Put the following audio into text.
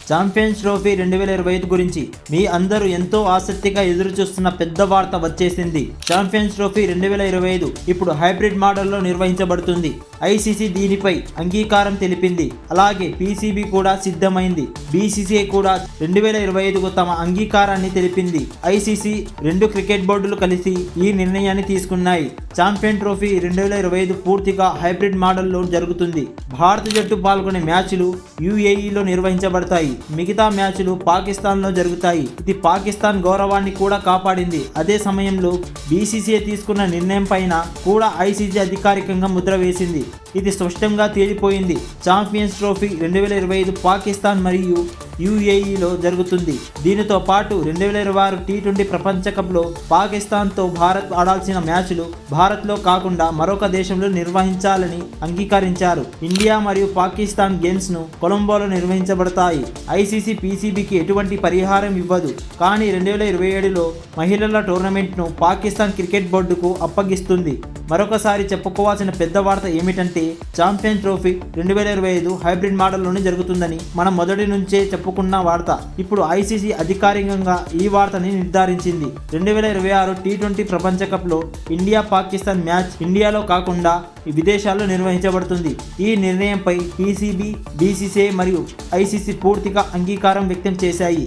Champions trophy 2025 గురించి మీ అందరూ ఎంతో ఆసక్తిగా ఎదురుచూస్తున్న పెద్ద వార్త వచ్చేసింది. ఛాంపియన్స్ ట్రోఫీ 2025 ఇప్పుడు హైబ్రిడ్ మోడల్లో నిర్వహించబడుతుంది. ఐసీసీ దీనిపై అంగీకారం తెలిపింది. అలాగే పీసీబీ కూడా సిద్ధమైంది. బీసీసీఐ కూడా 2025కు తమ అంగీకారాన్ని తెలిపింది. ఐసీసీ, 2 క్రికెట్ బోర్డులు కలిసి ఈ నిర్ణయాన్ని తీసుకున్నాయి. ఛాంపియన్ ట్రోఫీ 2025 పూర్తిగా హైబ్రిడ్ మోడల్లో జరుగుతుంది. భారత జట్టు పాల్గొనే మ్యాచ్లు యూఏఈలో నిర్వహించబడతాయి. మిగతా మ్యాచ్లు పాకిస్తాన్లో జరుగుతాయి. ఇది పాకిస్తాన్ గౌరవాన్ని కూడా కాపాడింది. అదే సమయంలో బీసీసీఐ తీసుకున్న నిర్ణయం పైన కూడా ఐసీసీ అధికారికంగా ముద్ర వేసింది. ఇది స్పష్టంగా తేలిపోయింది. ఛాంపియన్స్ ట్రోఫీ 2025 పాకిస్తాన్ మరియు యూఏఈలో జరుగుతుంది. దీనితో పాటు 2026 టీ20 ప్రపంచ కప్లో పాకిస్తాన్తో భారత్ ఆడాల్సిన మ్యాచ్లు భారత్లో కాకుండా మరొక దేశంలో నిర్వహించాలని అంగీకరించారు. ఇండియా మరియు పాకిస్తాన్ గేమ్స్ను కొలంబోలో నిర్వహించబడతాయి. ఐసీసీ పీసీబీకి ఎటువంటి పరిహారం ఇవ్వదు. కానీ 2027లో మహిళల టోర్నమెంట్ను పాకిస్తాన్ క్రికెట్ బోర్డుకు అప్పగిస్తుంది. మరొకసారి చెప్పుకోవాల్సిన పెద్ద వార్త ఏమిటంటే ఛాంపియన్ ట్రోఫీ 2025 హైబ్రిడ్ మోడల్లోనే జరుగుతుందని మనం మొదటి నుంచే చెప్పుకున్న వార్త. ఇప్పుడు ఐసీసీ అధికారికంగా ఈ వార్తని నిర్ధారించింది. 2026 టీ20 ప్రపంచ కప్లో ఇండియా పాకిస్తాన్ మ్యాచ్ ఇండియాలో కాకుండా విదేశాల్లో నిర్వహించబడుతుంది. ఈ నిర్ణయంపై పీసీబీ, బీసీసీఐ మరియు ఐసీసీ పూర్తిగా అంగీకారం వ్యక్తం చేశాయి.